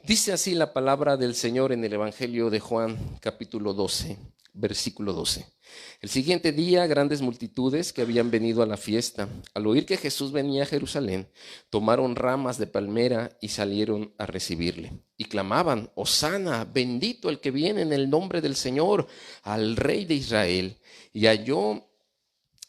Dice así la palabra del Señor en el Evangelio de Juan, capítulo 12, versículo 12. El siguiente día, grandes multitudes que habían venido a la fiesta, al oír que Jesús venía a Jerusalén, tomaron ramas de palmera y salieron a recibirle. Y clamaban: Hosana, bendito el que viene en el nombre del Señor, al Rey de Israel. Y halló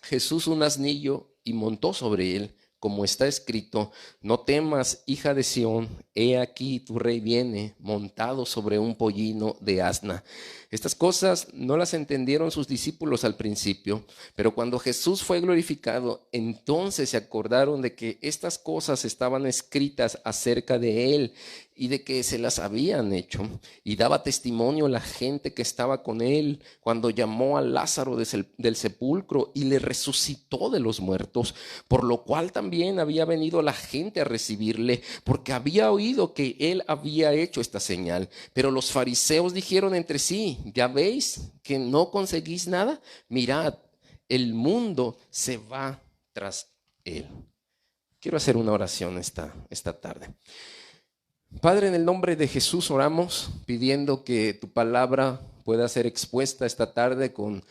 Jesús un asnillo y montó sobre él, como está escrito: no temas, hija de Sión, he aquí tu rey viene montado sobre un pollino de asna. Estas cosas no las entendieron sus discípulos al principio, pero cuando Jesús fue glorificado, entonces se acordaron de que estas cosas estaban escritas acerca de él y de que se las habían hecho. Y daba testimonio la gente que estaba con él cuando llamó a Lázaro del sepulcro y le resucitó de los muertos, por lo cual también había venido la gente a recibirle, porque había oído que él había hecho esta señal. Pero los fariseos dijeron entre sí: ¿ya veis que no conseguís nada? Mirad, el mundo se va tras él. Quiero hacer una oración esta tarde. Padre, en el nombre de Jesús oramos pidiendo que tu palabra pueda ser expuesta esta tarde con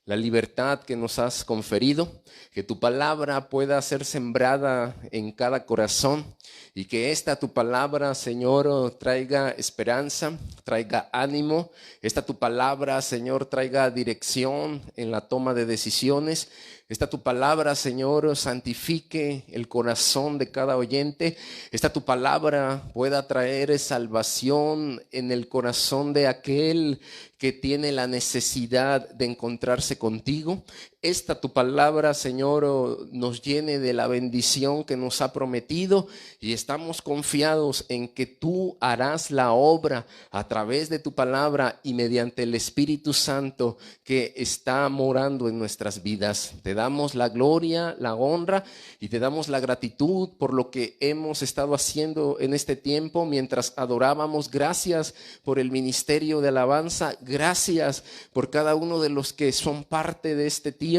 la libertad que nos has conferido, que tu palabra pueda ser sembrada en cada corazón y que esta tu palabra, Señor, traiga esperanza, traiga ánimo. Esta tu palabra, Señor, traiga dirección en la toma de decisiones. Esta tu palabra, Señor, santifique el corazón de cada oyente. Esta tu palabra pueda traer salvación en el corazón de aquel que tiene la necesidad de encontrarse contigo. Esta tu palabra, Señor, nos llene de la bendición que nos ha prometido y estamos confiados en que tú harás la obra a través de tu palabra y mediante el Espíritu Santo que está morando en nuestras vidas. Te damos la gloria, la honra y te damos la gratitud por lo que hemos estado haciendo en este tiempo mientras adorábamos. Gracias por el ministerio de alabanza. Gracias por cada uno de los que son parte de este tiempo.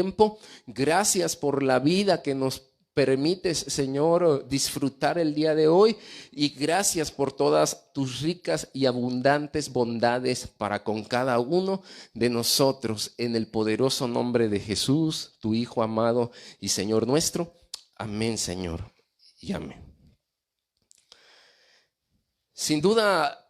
Gracias por la vida que nos permites, Señor, disfrutar el día de hoy, y gracias por todas tus ricas y abundantes bondades para con cada uno de nosotros, en el poderoso nombre de Jesús, tu Hijo amado y Señor nuestro. Amén, Señor, y amén. Sin duda,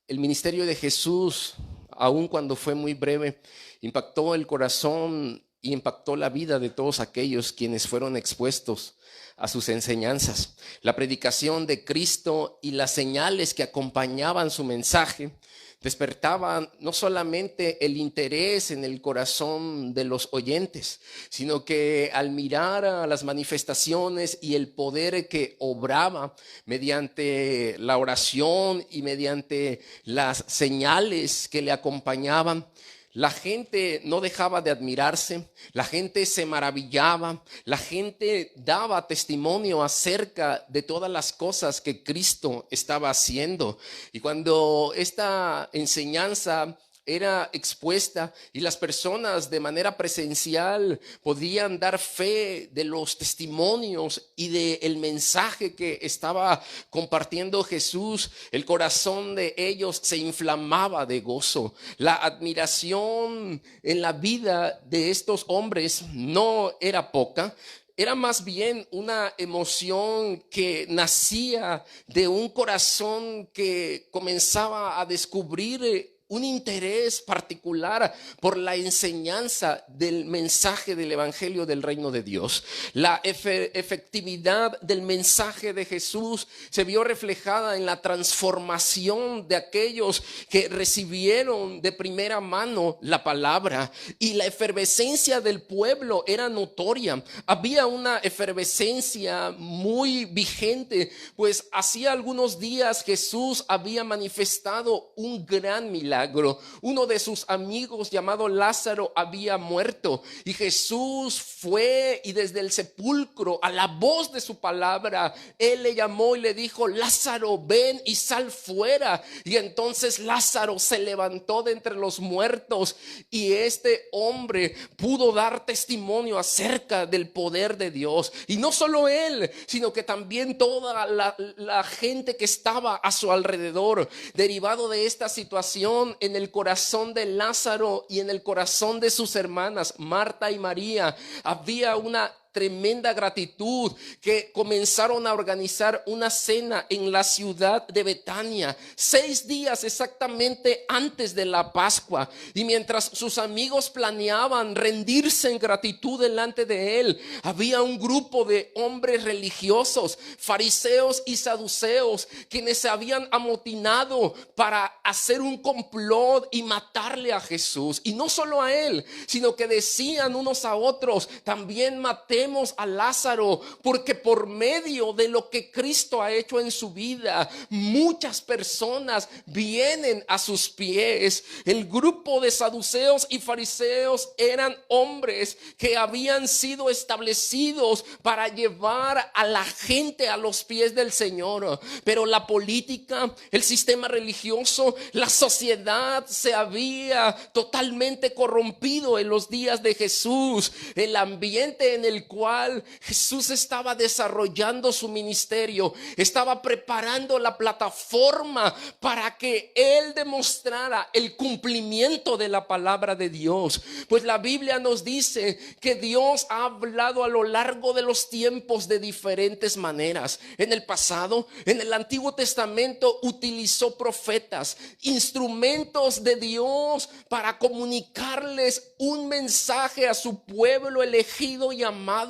el ministerio de Jesús, aun cuando fue muy breve, impactó el corazón y impactó la vida de todos aquellos quienes fueron expuestos a sus enseñanzas. La predicación de Cristo y las señales que acompañaban su mensaje despertaban no solamente el interés en el corazón de los oyentes, sino que al mirar a las manifestaciones y el poder que obraba mediante la oración y mediante las señales que le acompañaban, la gente no dejaba de admirarse, la gente se maravillaba, la gente daba testimonio acerca de todas las cosas que Cristo estaba haciendo. Y cuando esta enseñanza era expuesta y las personas de manera presencial podían dar fe de los testimonios y del mensaje que estaba compartiendo Jesús, el corazón de ellos se inflamaba de gozo. La admiración en la vida de estos hombres no era poca. Era más bien una emoción que nacía de un corazón que comenzaba a descubrir un interés particular por la enseñanza del mensaje del Evangelio del Reino de Dios. La efectividad del mensaje de Jesús se vio reflejada en la transformación de aquellos que recibieron de primera mano la palabra, y la efervescencia del pueblo era notoria. Había una efervescencia muy vigente, pues hacía algunos días Jesús había manifestado un gran milagro. milagro. Uno de sus amigos llamado Lázaro había muerto y Jesús fue y desde el sepulcro a la voz de su palabra, él le llamó y le dijo: Lázaro, ven y sal fuera. Y entonces Lázaro se levantó de entre los muertos y este hombre pudo dar testimonio acerca del poder de Dios. Y no solo él, sino que también toda la gente que estaba a su alrededor. Derivado de esta situación, en el corazón de Lázaro y en el corazón de sus hermanas Marta y María había una tremenda gratitud, que comenzaron a organizar una cena en la ciudad de Betania 6 días exactamente antes de la Pascua. Y mientras sus amigos planeaban rendirse en gratitud delante de él, había un grupo de hombres religiosos, fariseos y saduceos, quienes se habían amotinado para hacer un complot y matarle a Jesús. Y no solo a él, sino que decían unos a otros: también matemos a Lázaro, porque por medio de lo que Cristo ha hecho en su vida, muchas personas vienen a sus pies. El grupo de saduceos y fariseos eran hombres que habían sido establecidos para llevar a la gente a los pies del Señor, pero la política, el sistema religioso, la sociedad se había totalmente corrompido en los días de Jesús. El ambiente en el cual Jesús estaba desarrollando su ministerio estaba preparando la plataforma para que él demostrara el cumplimiento de la palabra de Dios. Pues la Biblia nos dice que Dios ha hablado a lo largo de los tiempos de diferentes maneras. En el pasado, en el Antiguo Testamento, utilizó profetas, instrumentos de Dios para comunicarles un mensaje a su pueblo elegido y amado.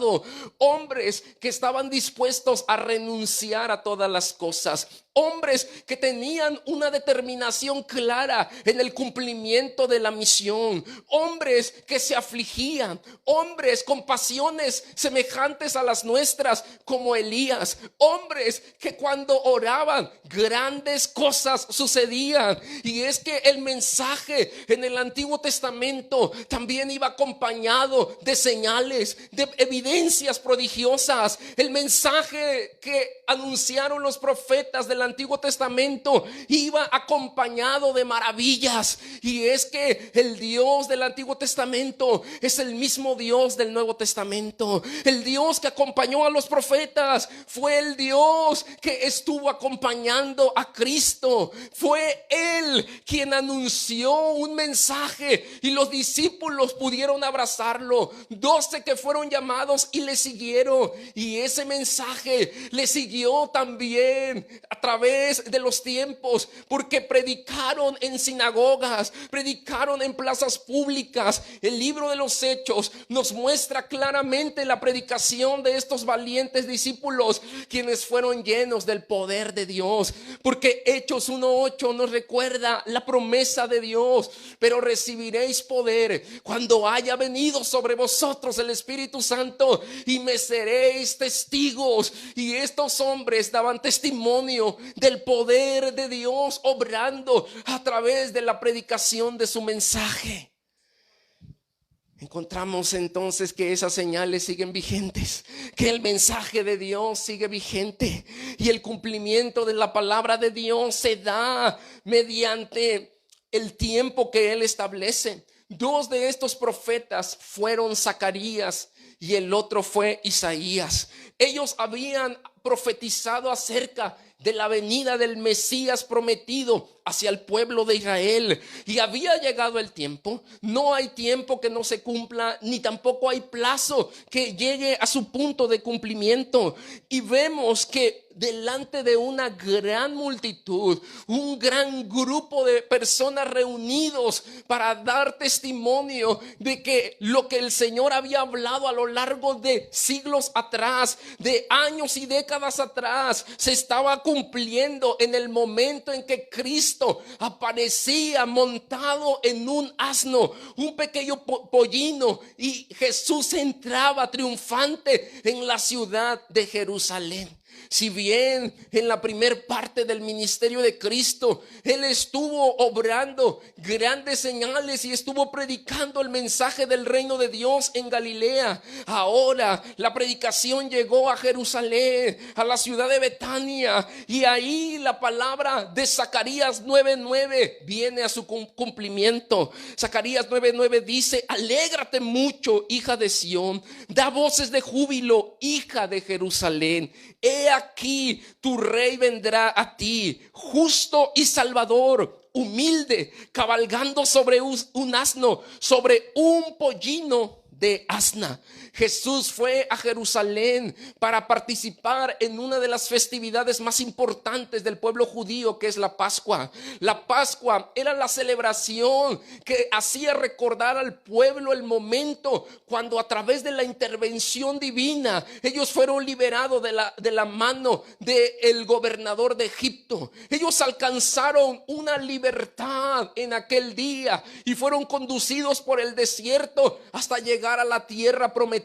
Hombres que estaban dispuestos a renunciar a todas las cosas. Hombres que tenían una determinación clara en el cumplimiento de la misión. Hombres que se afligían. Hombres con pasiones semejantes a las nuestras, como Elías. Hombres que cuando oraban, grandes cosas sucedían. Y es que el mensaje en el Antiguo Testamento también iba acompañado de señales, de evidencias prodigiosas. El mensaje que anunciaron los profetas del Antiguo Testamento iba acompañado de maravillas. Y es que el Dios del Antiguo Testamento es el mismo Dios del Nuevo Testamento. El Dios que acompañó a los profetas fue el Dios que estuvo acompañando a Cristo. Fue Él quien anunció un mensaje y los discípulos pudieron abrazarlo. 12 que fueron llamados y le siguieron, y ese mensaje le siguió también a través de los tiempos, porque predicaron en sinagogas, predicaron en plazas públicas. El libro de los Hechos nos muestra claramente la predicación de estos valientes discípulos, quienes fueron llenos del poder de Dios, porque Hechos 1:8 nos recuerda la promesa de Dios: pero recibiréis poder cuando haya venido sobre vosotros el Espíritu Santo, y me seréis testigos. Y estos hombres daban testimonio del poder de Dios obrando a través de la predicación de su mensaje. Encontramos entonces que esas señales siguen vigentes, que el mensaje de Dios sigue vigente, y el cumplimiento de la palabra de Dios se da mediante el tiempo que Él establece. 2 de estos profetas fueron Zacarías y el otro fue Isaías. Ellos habían profetizado acerca de la venida del Mesías prometido hacia el pueblo de Israel, y había llegado el tiempo. No hay tiempo que no se cumpla, ni tampoco hay plazo que llegue a su punto de cumplimiento. Y vemos que delante de una gran multitud, un gran grupo de personas reunidos para dar testimonio de que lo que el Señor había hablado a lo largo de siglos atrás, de años y décadas atrás, se estaba cumpliendo en el momento en que Cristo aparecía montado en un asno, un pequeño pollino, y Jesús entraba triunfante en la ciudad de Jerusalén. Si bien en la primer parte del ministerio de Cristo, Él estuvo obrando grandes señales y estuvo predicando el mensaje del reino de Dios en Galilea, ahora la predicación llegó a Jerusalén, a la ciudad de Betania, y ahí la palabra de Zacarías 9:9 viene a su cumplimiento. Zacarías 9:9 dice: alégrate mucho, hija de Sión, da voces de júbilo, hija de Jerusalén. He aquí, tu rey vendrá a ti, justo y salvador, humilde, cabalgando sobre un asno, sobre un pollino de asna. Jesús fue a Jerusalén para participar en una de las festividades más importantes del pueblo judío, que es la Pascua. La Pascua era la celebración que hacía recordar al pueblo el momento cuando, a través de la intervención divina, ellos fueron liberados de la mano del gobernador de Egipto. Ellos alcanzaron una libertad en aquel día y fueron conducidos por el desierto hasta llegar a la tierra prometida,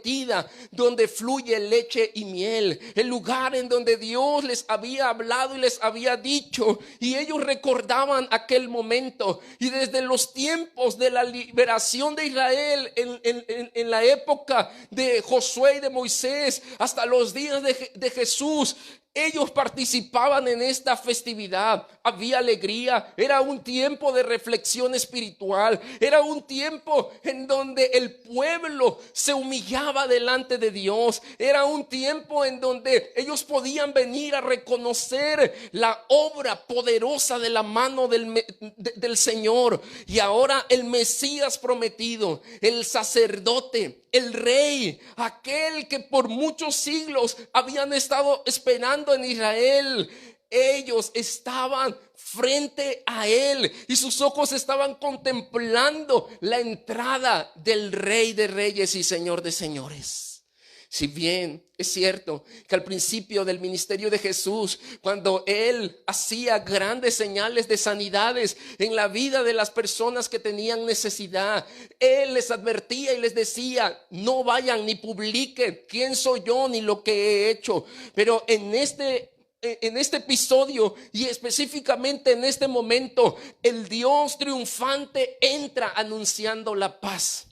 donde fluye leche y miel, el lugar en donde Dios les había hablado y les había dicho. Y ellos recordaban aquel momento, y desde los tiempos de la liberación de Israel en la época de Josué y de Moisés hasta los días de Jesús, ellos participaban en esta festividad. Había alegría, era un tiempo de reflexión espiritual, era un tiempo en donde el pueblo se humillaba delante de Dios, era un tiempo en donde ellos podían venir a reconocer la obra poderosa de la mano del Señor. Y ahora el Mesías prometido, el sacerdote, el rey, aquel que por muchos siglos habían estado esperando en Israel, ellos estaban frente a él y sus ojos estaban contemplando la entrada del Rey de Reyes y Señor de Señores. Si bien es cierto que al principio del ministerio de Jesús, cuando Él hacía grandes señales de sanidades en la vida de las personas que tenían necesidad, Él les advertía y les decía: no vayan ni publiquen quién soy yo ni lo que he hecho. Pero en este episodio, y específicamente en este momento, el Dios triunfante entra anunciando la paz.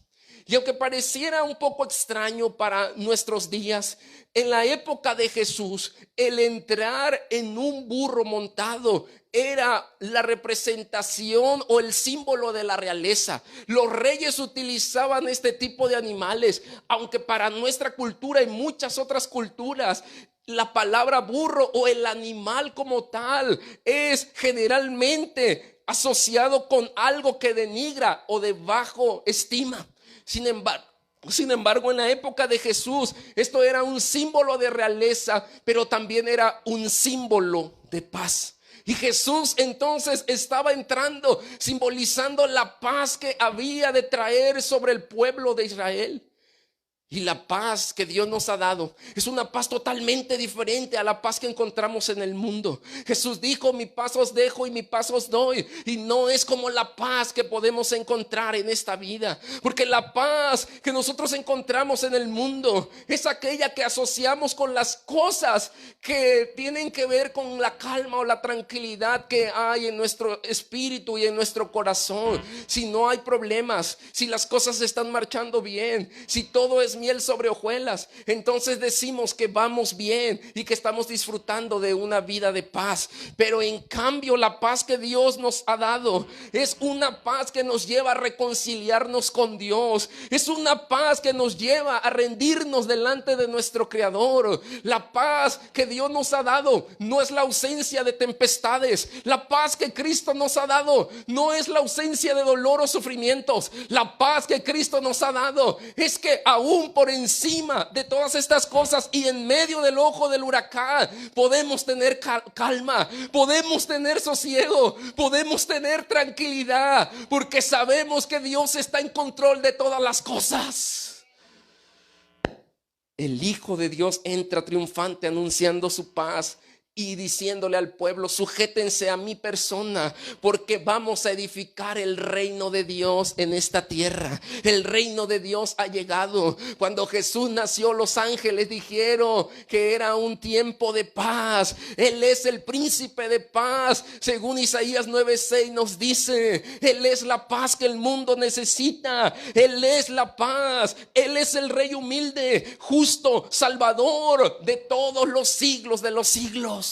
Y aunque pareciera un poco extraño para nuestros días, en la época de Jesús, el entrar en un burro montado era la representación o el símbolo de la realeza. Los reyes utilizaban este tipo de animales, aunque para nuestra cultura y muchas otras culturas, la palabra burro o el animal como tal es generalmente asociado con algo que denigra o de bajo estima. Sin embargo, en la época de Jesús, esto era un símbolo de realeza, pero también era un símbolo de paz. Y Jesús entonces estaba entrando, simbolizando la paz que había de traer sobre el pueblo de Israel. Y la paz que Dios nos ha dado es una paz totalmente diferente a la paz que encontramos en el mundo. Jesús dijo: mi paz os dejo y mi paz os doy. Y no es como la paz que podemos encontrar en esta vida, porque la paz que nosotros encontramos en el mundo es aquella que asociamos con las cosas que tienen que ver con la calma o la tranquilidad que hay en nuestro espíritu y en nuestro corazón. Si no hay problemas, si las cosas están marchando bien, si todo es miel sobre hojuelas, entonces decimos que vamos bien y que estamos disfrutando de una vida de paz. Pero en cambio, la paz que Dios nos ha dado es una paz que nos lleva a reconciliarnos con Dios, es una paz que nos lleva a rendirnos delante de nuestro Creador. La paz que Dios nos ha dado no es la ausencia de tempestades. La paz que Cristo nos ha dado no es la ausencia de dolor o sufrimientos. La paz que Cristo nos ha dado es que aún por encima de todas estas cosas y en medio del ojo del huracán, podemos tener calma, podemos tener sosiego, podemos tener tranquilidad, porque sabemos que Dios está en control de todas las cosas. El Hijo de Dios entra triunfante anunciando su paz y diciéndole al pueblo: sujétense a mi persona, porque vamos a edificar el reino de Dios en esta tierra. El reino de Dios ha llegado. Cuando Jesús nació, los ángeles dijeron que era un tiempo de paz. Él es el príncipe de paz. Según Isaías 9:6 nos dice: Él es la paz que el mundo necesita. Él es la paz. Él es el rey humilde, justo, salvador de todos los siglos de los siglos.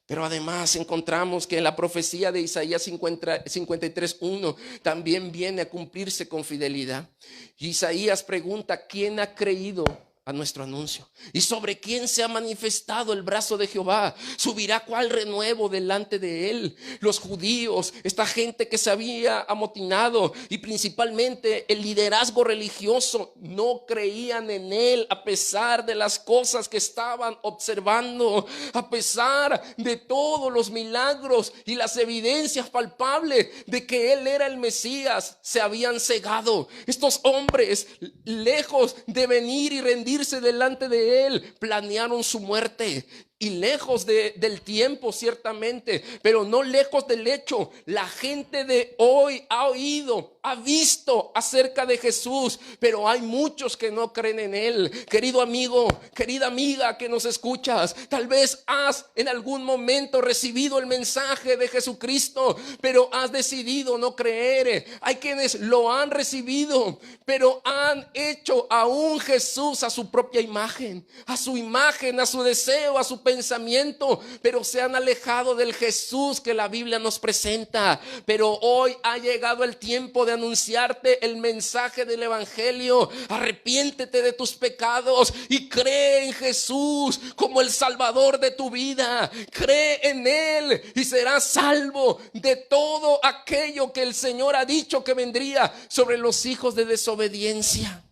Pero además encontramos que la profecía de Isaías 53:1 también viene a cumplirse con fidelidad. Isaías pregunta: ¿quién ha creído a nuestro anuncio? ¿Y sobre quién se ha manifestado el brazo de Jehová? ¿Subirá cuál renuevo delante de él? Los judíos, esta gente que se había amotinado, y principalmente el liderazgo religioso, no creían en él a pesar de las cosas que estaban observando, a pesar de todos los milagros y las evidencias palpables de que él era el Mesías. Se habían cegado. Estos hombres, lejos de venir y rendirse delante de él, planearon su muerte. Y lejos del tiempo, ciertamente, pero no lejos del hecho. La gente de hoy ha oído, ha visto acerca de Jesús, pero hay muchos que no creen en él. Querido amigo, querida amiga que nos escuchas, tal vez has en algún momento recibido el mensaje de Jesucristo, pero has decidido no creer. Hay quienes lo han recibido, pero han hecho a un Jesús a su propia imagen, a su deseo, a su pensamiento, pero se han alejado del Jesús que la Biblia nos presenta. Pero hoy ha llegado el tiempo de anunciarte el mensaje del evangelio. Arrepiéntete de tus pecados y cree en Jesús como el Salvador de tu vida. Cree en él y serás salvo de todo aquello que el Señor ha dicho que vendría sobre los hijos de desobediencia.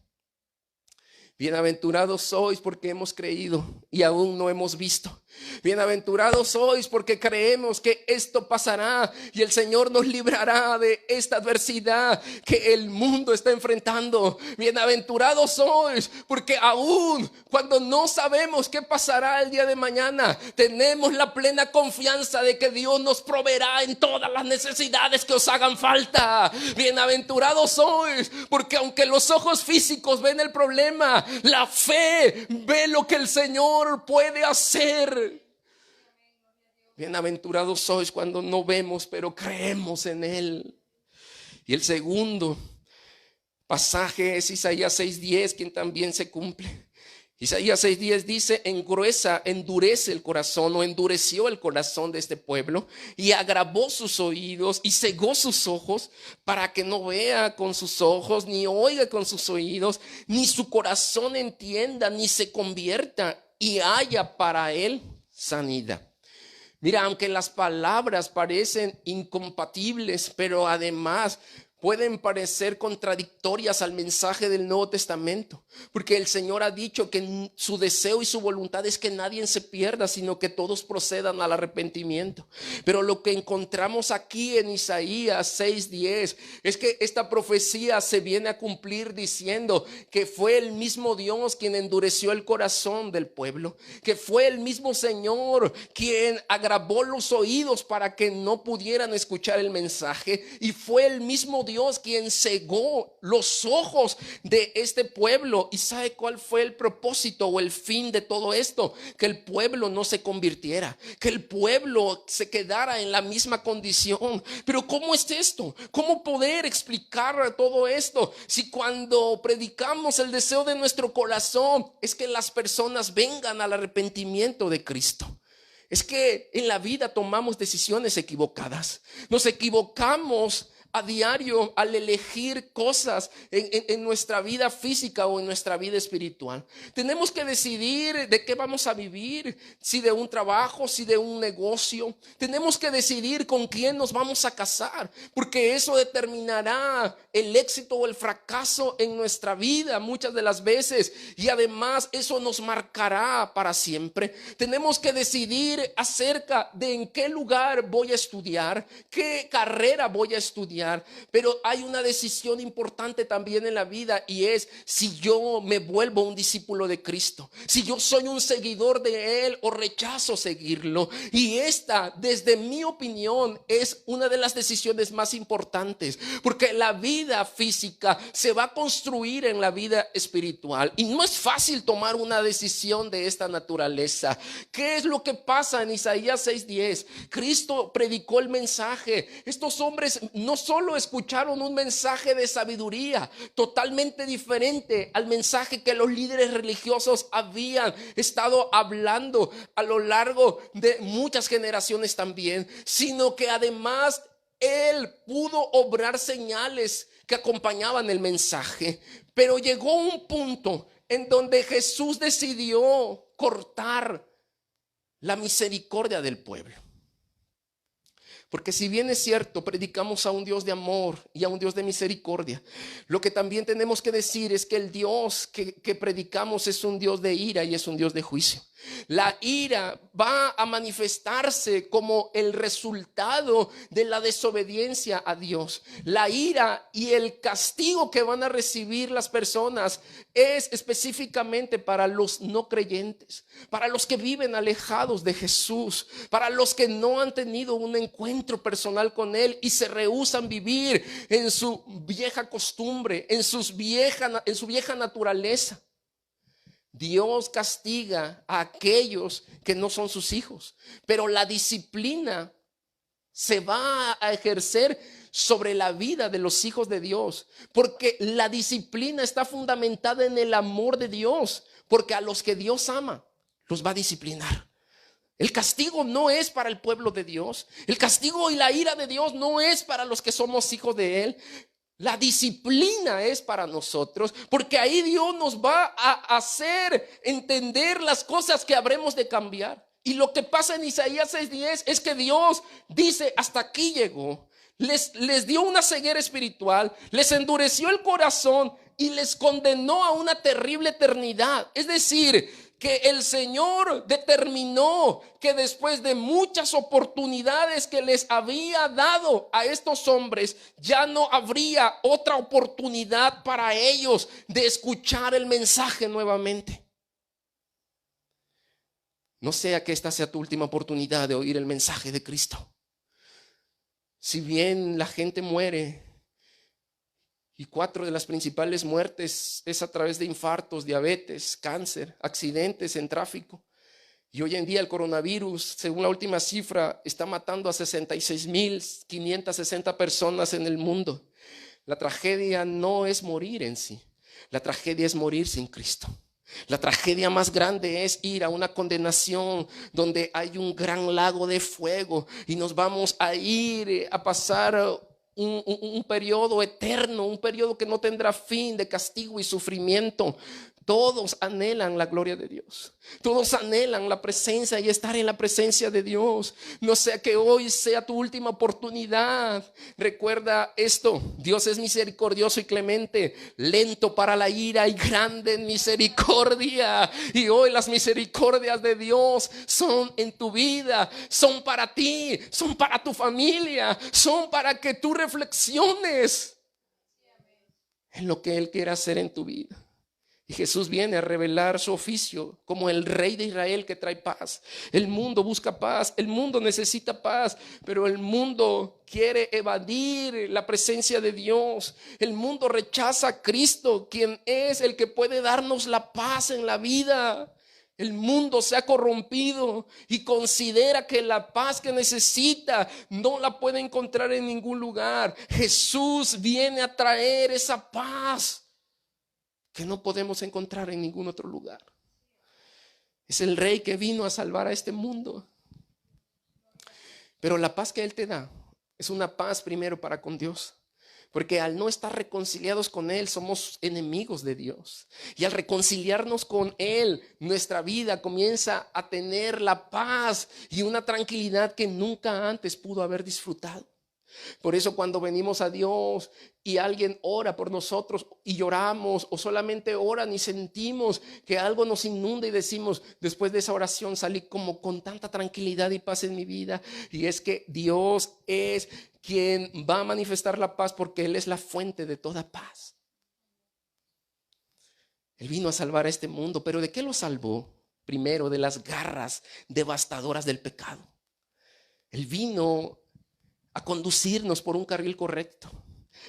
Bienaventurados sois porque hemos creído y aún no hemos visto. Bienaventurados sois porque creemos que esto pasará y el Señor nos librará de esta adversidad que el mundo está enfrentando. Bienaventurados sois porque aún cuando no sabemos qué pasará el día de mañana, tenemos la plena confianza de que Dios nos proveerá en todas las necesidades que os hagan falta. Bienaventurados sois porque aunque los ojos físicos ven el problema, la fe ve lo que el Señor puede hacer. Bienaventurados sois cuando no vemos, pero creemos en él. Y el segundo pasaje es Isaías 6:10, quien también se cumple. Isaías 6:10 dice: endurece el corazón, o endureció el corazón de este pueblo, y agravó sus oídos y cegó sus ojos, para que no vea con sus ojos, ni oiga con sus oídos, ni su corazón entienda, ni se convierta y haya para él sanidad. Mira, aunque las palabras parecen incompatibles, pero además pueden parecer contradictorias al mensaje del Nuevo Testamento, porque el Señor ha dicho que su deseo y su voluntad es que nadie se pierda, sino que todos procedan al arrepentimiento. Pero lo que encontramos aquí en Isaías 6:10 es que esta profecía se viene a cumplir diciendo que fue el mismo Dios quien endureció el corazón del pueblo, que fue el mismo Señor quien agravó los oídos para que no pudieran escuchar el mensaje, y fue el mismo Dios quien cegó los ojos de este pueblo. ¿Y sabe cuál fue el propósito o el fin de todo esto? Que el pueblo no se convirtiera, que el pueblo se quedara en la misma condición. Pero ¿cómo es esto? ¿Cómo poder explicar todo esto? Si cuando predicamos el deseo de nuestro corazón es que las personas vengan al arrepentimiento de Cristo. Es que en la vida tomamos decisiones equivocadas. Nos equivocamos a diario al elegir cosas en nuestra vida física o en nuestra vida espiritual. Tenemos que decidir de qué vamos a vivir, si de un trabajo, si de un negocio. Tenemos que decidir con quién nos vamos a casar, porque eso determinará el éxito o el fracaso en nuestra vida muchas de las veces, y además eso nos marcará para siempre. Tenemos que decidir acerca de en qué lugar voy a estudiar, qué carrera voy a estudiar, cambiar. Pero hay una decisión importante también en la vida, y es si yo me vuelvo un discípulo de Cristo, si yo soy un seguidor de Él o rechazo seguirlo. Y esta, desde mi opinión, es una de las decisiones más importantes, porque la vida física se va a construir en la vida espiritual, y no es fácil tomar una decisión de esta naturaleza. ¿Qué es lo que pasa en Isaías 6:10? Cristo predicó el mensaje. Estos hombres no solo escucharon un mensaje de sabiduría totalmente diferente al mensaje que los líderes religiosos habían estado hablando a lo largo de muchas generaciones también, sino que además Él pudo obrar señales que acompañaban el mensaje. Pero llegó un punto en donde Jesús decidió cortar la misericordia del pueblo. Porque si bien es cierto, predicamos a un Dios de amor y a un Dios de misericordia, lo que también tenemos que decir es que el Dios que predicamos es un Dios de ira y es un Dios de juicio. La ira va a manifestarse como el resultado de la desobediencia a Dios. La ira y el castigo que van a recibir las personas es específicamente para los no creyentes, para los que viven alejados de Jesús, para los que no han tenido un encuentro personal con Él y se rehúsan vivir en su vieja costumbre, en su vieja naturaleza. Dios castiga a aquellos que no son sus hijos, pero la disciplina se va a ejercer sobre la vida de los hijos de Dios, porque la disciplina está fundamentada en el amor de Dios, porque a los que Dios ama los va a disciplinar. El castigo no es para el pueblo de Dios, el castigo y la ira de Dios no es para los que somos hijos de Él. La disciplina es para nosotros, porque ahí Dios nos va a hacer entender las cosas que habremos de cambiar. Y lo que pasa en Isaías 6:10 es que Dios dice: hasta aquí llegó. Les dio una ceguera espiritual, les endureció el corazón y les condenó a una terrible eternidad. Es decir, que el Señor determinó que después de muchas oportunidades que les había dado a estos hombres, ya no habría otra oportunidad para ellos de escuchar el mensaje nuevamente. No sea que esta sea tu última oportunidad de oír el mensaje de Cristo. Si bien la gente muere, y 4 de las principales muertes es a través de infartos, diabetes, cáncer, accidentes en tráfico. Y hoy en día el coronavirus, según la última cifra, está matando a 66.560 personas en el mundo. La tragedia no es morir en sí. La tragedia es morir sin Cristo. La tragedia más grande es ir a una condenación donde hay un gran lago de fuego y nos vamos a ir a pasar un periodo eterno, un periodo que no tendrá fin, de castigo y sufrimiento. Todos anhelan la gloria de Dios. Todos anhelan la presencia y estar en la presencia de Dios. No sea que hoy sea tu última oportunidad. Recuerda esto: Dios es misericordioso y clemente, lento para la ira y grande en misericordia. Y hoy las misericordias de Dios son en tu vida, son para ti, son para tu familia, son para que tú reflexiones en lo que Él quiere hacer en tu vida. Y Jesús viene a revelar su oficio como el Rey de Israel que trae paz. El mundo busca paz, el mundo necesita paz, pero el mundo quiere evadir la presencia de Dios. El mundo rechaza a Cristo, quien es el que puede darnos la paz en la vida. El mundo se ha corrompido y considera que la paz que necesita no la puede encontrar en ningún lugar. Jesús viene a traer esa paz que no podemos encontrar en ningún otro lugar. Es el Rey que vino a salvar a este mundo. Pero la paz que Él te da es una paz primero para con Dios, porque al no estar reconciliados con Él somos enemigos de Dios. Y al reconciliarnos con Él, nuestra vida comienza a tener la paz y una tranquilidad que nunca antes pudo haber disfrutado. Por eso cuando venimos a Dios y alguien ora por nosotros y lloramos, o solamente oran y sentimos que algo nos inunda y decimos: después de esa oración salí como con tanta tranquilidad y paz en mi vida. Y es que Dios es quien va a manifestar la paz porque Él es la fuente de toda paz. Él vino a salvar a este mundo, pero ¿de qué lo salvó? Primero, de las garras devastadoras del pecado. Él vino a conducirnos por un carril correcto.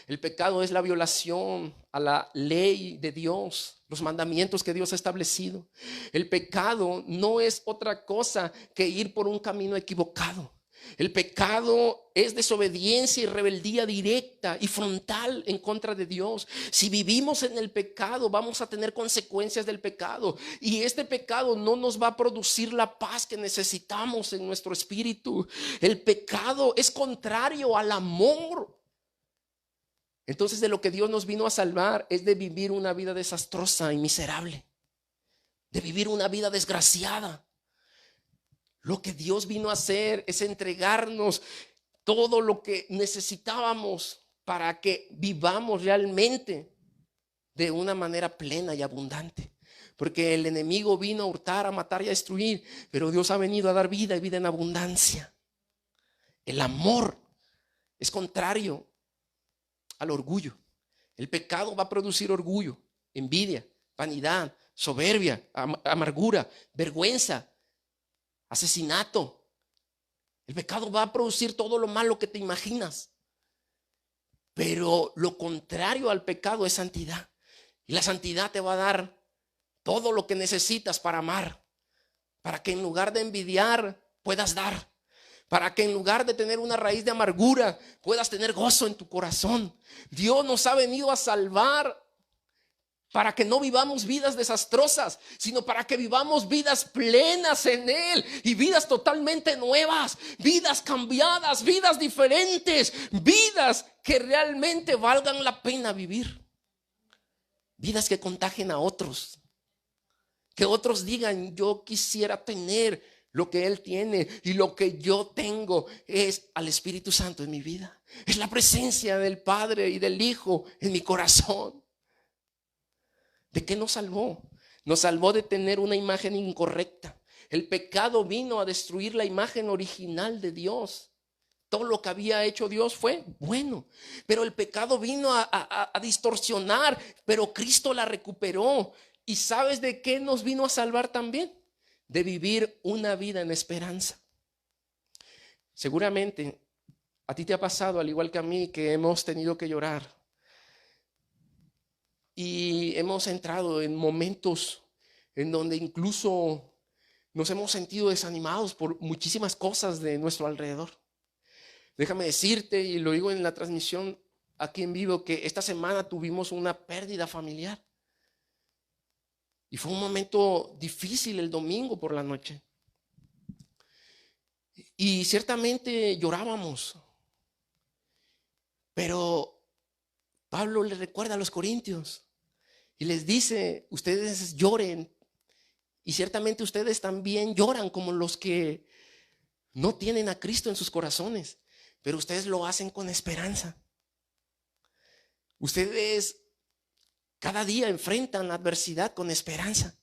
El pecado es la violación a la ley de Dios, los mandamientos que Dios ha establecido. El pecado no es otra cosa que ir por un camino equivocado. El pecado es desobediencia y rebeldía directa y frontal en contra de Dios. Si vivimos en el pecado, vamos a tener consecuencias del pecado. Y este pecado no nos va a producir la paz que necesitamos en nuestro espíritu. El pecado es contrario al amor. Entonces, de lo que Dios nos vino a salvar es de vivir una vida desastrosa y miserable, de vivir una vida desgraciada. Lo que Dios vino a hacer es entregarnos todo lo que necesitábamos para que vivamos realmente de una manera plena y abundante. Porque el enemigo vino a hurtar, a matar y a destruir, pero Dios ha venido a dar vida y vida en abundancia. El amor es contrario al orgullo. El pecado va a producir orgullo, envidia, vanidad, soberbia, amargura, vergüenza, asesinato. El pecado va a producir todo lo malo que te imaginas. Pero lo contrario al pecado es santidad. Y la santidad te va a dar todo lo que necesitas para amar, para que en lugar de envidiar puedas dar, para que en lugar de tener una raíz de amargura puedas tener gozo en tu corazón. Dios nos ha venido a salvar para que no vivamos vidas desastrosas, sino para que vivamos vidas plenas en Él y vidas totalmente nuevas, vidas cambiadas, vidas diferentes, vidas que realmente valgan la pena vivir, vidas que contagien a otros, que otros digan: yo quisiera tener lo que Él tiene, y lo que yo tengo es al Espíritu Santo en mi vida, es la presencia del Padre y del Hijo en mi corazón. ¿De qué nos salvó? Nos salvó de tener una imagen incorrecta. El pecado vino a destruir la imagen original de Dios. Todo lo que había hecho Dios fue bueno, pero el pecado vino a distorsionar, pero Cristo la recuperó. ¿Y sabes de qué nos vino a salvar también? De vivir una vida en esperanza. Seguramente a ti te ha pasado, al igual que a mí, que hemos tenido que llorar. Y hemos entrado en momentos en donde incluso nos hemos sentido desanimados por muchísimas cosas de nuestro alrededor. Déjame decirte, y lo digo en la transmisión aquí en vivo, que esta semana tuvimos una pérdida familiar. Y fue un momento difícil el domingo por la noche. Y ciertamente llorábamos. Pero Pablo le recuerda a los corintios y les dice: ustedes lloren, y ciertamente ustedes también lloran como los que no tienen a Cristo en sus corazones, pero ustedes lo hacen con esperanza. Ustedes cada día enfrentan la adversidad con esperanza.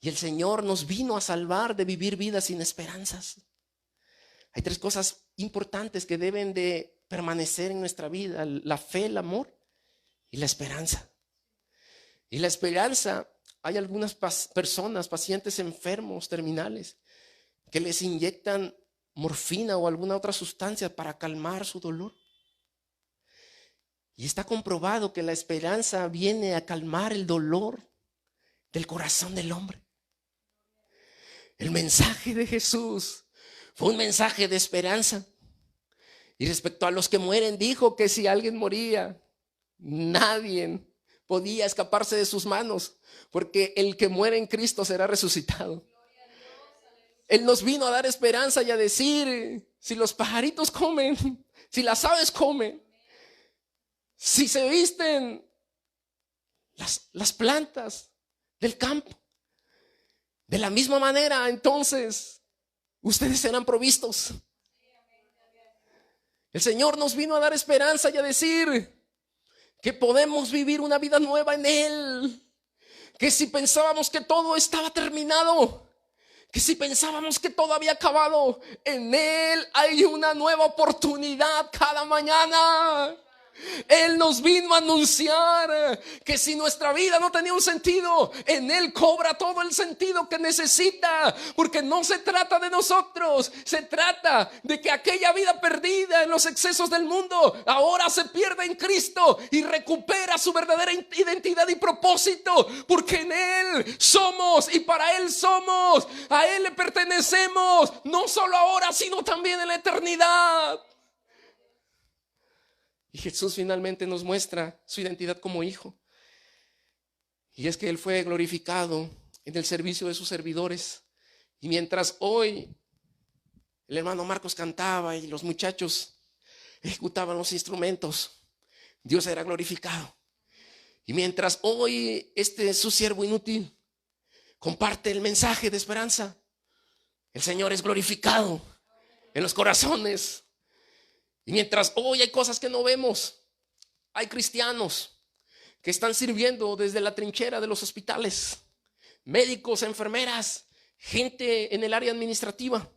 Y el Señor nos vino a salvar de vivir vidas sin esperanzas. Hay tres cosas importantes que deben de permanecer en nuestra vida: la fe, el amor y la esperanza. Y la esperanza, hay algunas personas, pacientes enfermos, terminales, que les inyectan morfina o alguna otra sustancia para calmar su dolor. Y está comprobado que la esperanza viene a calmar el dolor del corazón del hombre. El mensaje de Jesús fue un mensaje de esperanza. Y respecto a los que mueren, dijo que si alguien moría, nadie podía escaparse de sus manos, porque el que muere en Cristo será resucitado. Él nos vino a dar esperanza y a decir: si los pajaritos comen, si las aves comen, si se visten las plantas del campo, de la misma manera, entonces ustedes serán provistos. El Señor nos vino a dar esperanza y a decir que podemos vivir una vida nueva en Él. Que si pensábamos que todo estaba terminado, que si pensábamos que todo había acabado, en Él hay una nueva oportunidad cada mañana. Él nos vino a anunciar que si nuestra vida no tenía un sentido, en Él cobra todo el sentido que necesita. Porque no se trata de nosotros, se trata de que aquella vida perdida en los excesos del mundo ahora se pierde en Cristo y recupera su verdadera identidad y propósito. Porque en Él somos y para Él somos, a Él le pertenecemos, no solo ahora sino también en la eternidad. Y Jesús finalmente nos muestra su identidad como hijo. Y es que Él fue glorificado en el servicio de sus servidores. Y mientras hoy el hermano Marcos cantaba y los muchachos ejecutaban los instrumentos, Dios era glorificado. Y mientras hoy su siervo inútil comparte el mensaje de esperanza, el Señor es glorificado en los corazones. Y mientras hoy hay cosas que no vemos, hay cristianos que están sirviendo desde la trinchera de los hospitales, médicos, enfermeras, gente en el área administrativa.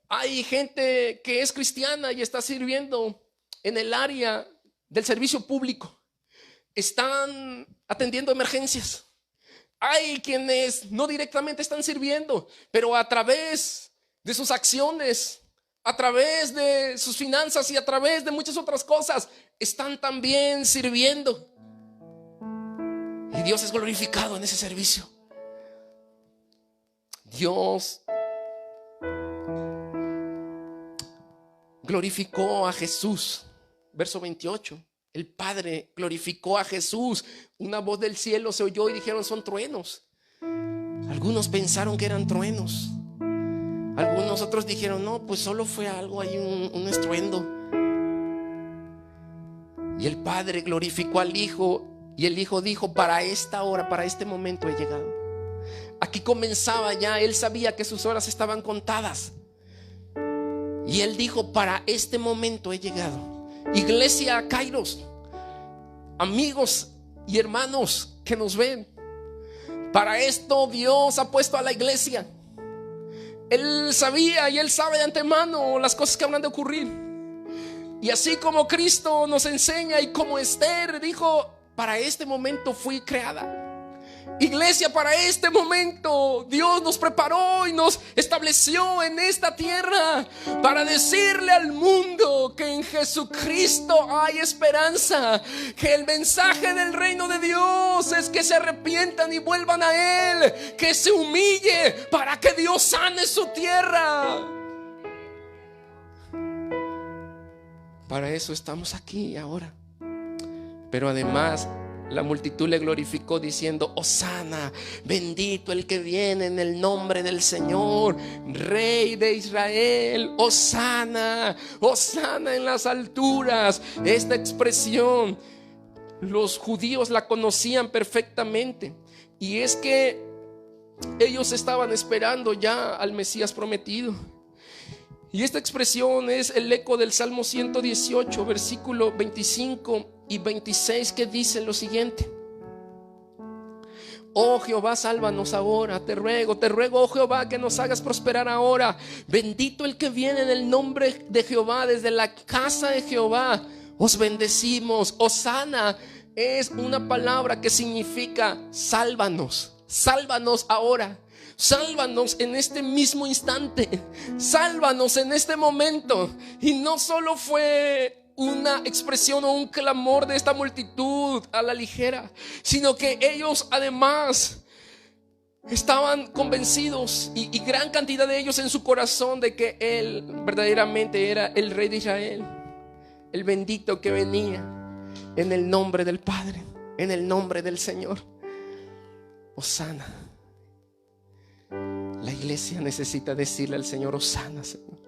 Hay gente que es cristiana y está sirviendo en el área del servicio público. Están atendiendo emergencias. Hay quienes no directamente están sirviendo, pero a través de sus acciones, a través de sus finanzas y a través de muchas otras cosas, están también sirviendo. Y Dios es glorificado en ese servicio. Dios glorificó a Jesús. Verso 28. El Padre glorificó a Jesús. Una voz del cielo se oyó y dijeron: son truenos. Algunos pensaron que eran truenos. Algunos otros dijeron: no, pues solo fue algo, hay un estruendo. Y el Padre glorificó al Hijo, y el Hijo dijo: para esta hora, para este momento he llegado. Aquí comenzaba ya, Él sabía que sus horas estaban contadas. Y Él dijo: para este momento he llegado. Iglesia Kairos, amigos y hermanos que nos ven, para esto Dios ha puesto a la iglesia. Él sabía y Él sabe de antemano las cosas que habrán de ocurrir. Y así como Cristo nos enseña y como Esther dijo: para este momento fui creada. Iglesia, para este momento Dios nos preparó y nos estableció en esta tierra para decirle al mundo que en Jesucristo hay esperanza, que el mensaje del reino de Dios es que se arrepientan y vuelvan a Él, que se humille para que Dios sane su tierra. Para eso estamos aquí ahora. Pero además la multitud le glorificó diciendo: Hosana, bendito el que viene en el nombre del Señor, Rey de Israel. Hosana, Hosana en las alturas. Esta expresión los judíos la conocían perfectamente, y es que ellos estaban esperando ya al Mesías prometido. Y esta expresión es el eco del Salmo 118, versículo 25 y 26, que dice lo siguiente: oh Jehová, sálvanos ahora, te ruego, oh Jehová, que nos hagas prosperar ahora. Bendito el que viene en el nombre de Jehová, desde la casa de Jehová os bendecimos. Hosana es una palabra que significa sálvanos, sálvanos ahora. Sálvanos en este mismo instante, sálvanos en este momento. Y no solo fue una expresión o un clamor de esta multitud a la ligera, sino que ellos además estaban convencidos, y gran cantidad de ellos en su corazón, de que Él verdaderamente era el Rey de Israel, el bendito que venía en el nombre del Padre, en el nombre del Señor. Hosana. La iglesia necesita decirle al Señor: Hosana, Señor.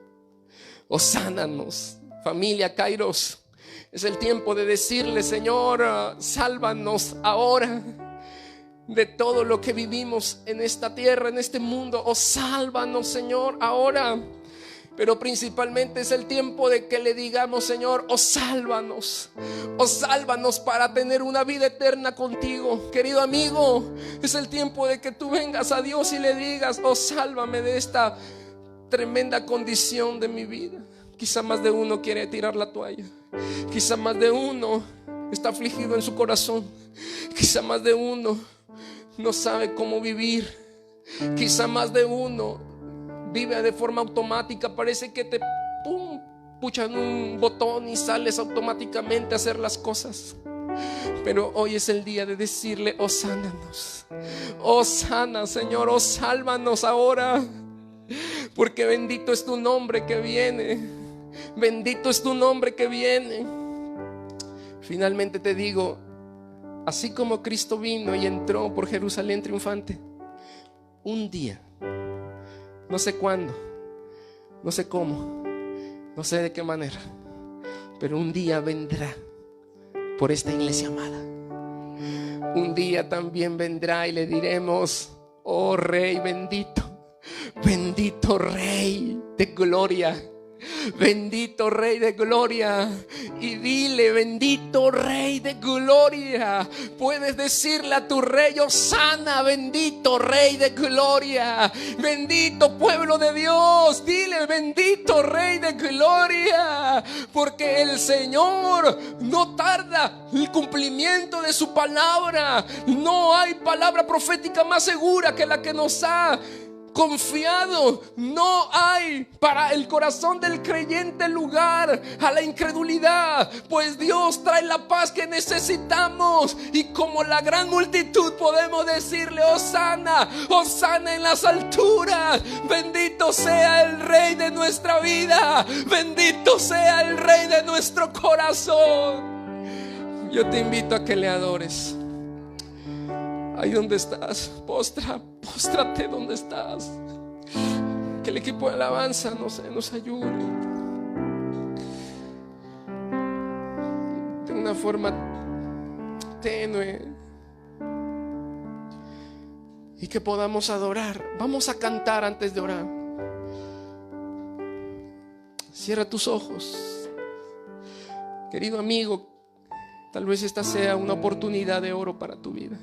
Hosánanos. Familia Kairos, es el tiempo de decirle: Señor, sálvanos ahora de todo lo que vivimos en esta tierra, en este mundo. Oh, sálvanos, Señor, ahora. Pero principalmente es el tiempo de que le digamos: Señor, oh sálvanos para tener una vida eterna contigo. Querido amigo, es el tiempo de que tú vengas a Dios y le digas: oh, sálvame de esta tremenda condición de mi vida. Quizá más de uno quiere tirar la toalla. Quizá más de uno está afligido en su corazón. Quizá más de uno no sabe cómo vivir. Quizá más de uno vive de forma automática. Parece que te puchan un botón y sales automáticamente a hacer las cosas. Pero hoy es el día de decirle: oh, sánanos. Oh, sana, Señor. Oh, sálvanos ahora. Porque bendito es tu nombre que viene. Bendito es tu nombre que viene. Finalmente te digo, así como Cristo vino y entró por Jerusalén triunfante, un día, no sé cuándo, no sé cómo, no sé de qué manera, pero un día vendrá por esta iglesia amada. Un día también vendrá y le diremos: oh Rey bendito, bendito Rey de gloria, bendito Rey de gloria. Y dile: bendito Rey de gloria. Puedes decirle a tu Rey: Hosana, bendito Rey de gloria. Bendito pueblo de Dios, dile: bendito Rey de gloria. Porque el Señor no tarda el cumplimiento de su palabra. No hay palabra profética más segura que la que nos ha confiado. No hay para el corazón del creyente lugar a la incredulidad, pues Dios trae la paz que necesitamos. Y como la gran multitud podemos decirle: Hosana, Hosana en las alturas. Bendito sea el Rey de nuestra vida, bendito sea el Rey de nuestro corazón. Yo te invito a que le adores. Ahí donde estás, póstrate donde estás. Que el equipo de alabanza nos ayude de una forma tenue y que podamos adorar. Vamos a cantar antes de orar. Cierra tus ojos. Querido amigo, tal vez esta sea una oportunidad de oro para tu vida.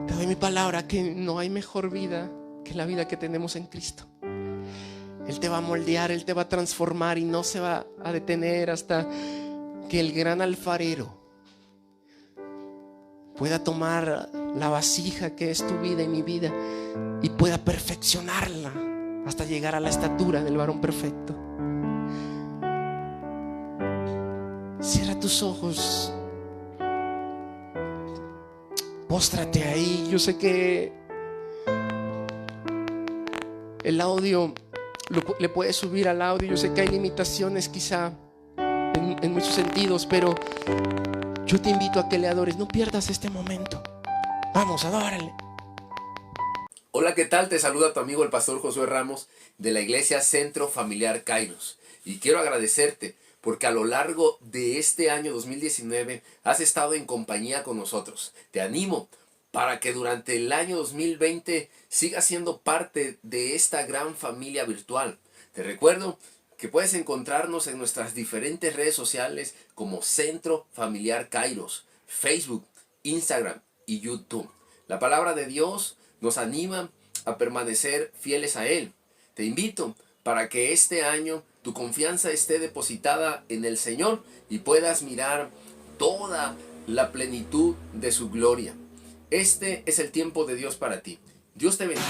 Te doy mi palabra que no hay mejor vida que la vida que tenemos en Cristo. Él te va a moldear, Él te va a transformar y no se va a detener hasta que el gran alfarero pueda tomar la vasija que es tu vida y mi vida y pueda perfeccionarla hasta llegar a la estatura del varón perfecto. Cierra tus ojos. Póstrate ahí. Yo sé que el audio le puedes subir al audio. Yo sé que hay limitaciones quizá en muchos sentidos, pero yo te invito a que le adores. No pierdas este momento. Vamos, adórale. Hola, ¿qué tal? Te saluda tu amigo el pastor Josué Ramos de la iglesia Centro Familiar Kairos. Y quiero agradecerte porque a lo largo de este año 2019 has estado en compañía con nosotros. Te animo para que durante el año 2020 sigas siendo parte de esta gran familia virtual. Te recuerdo que puedes encontrarnos en nuestras diferentes redes sociales como Centro Familiar Kairos, Facebook, Instagram y YouTube. La palabra de Dios nos anima a permanecer fieles a Él. Te invito para que este año tu confianza esté depositada en el Señor y puedas mirar toda la plenitud de su gloria. Este es el tiempo de Dios para ti. Dios te bendiga.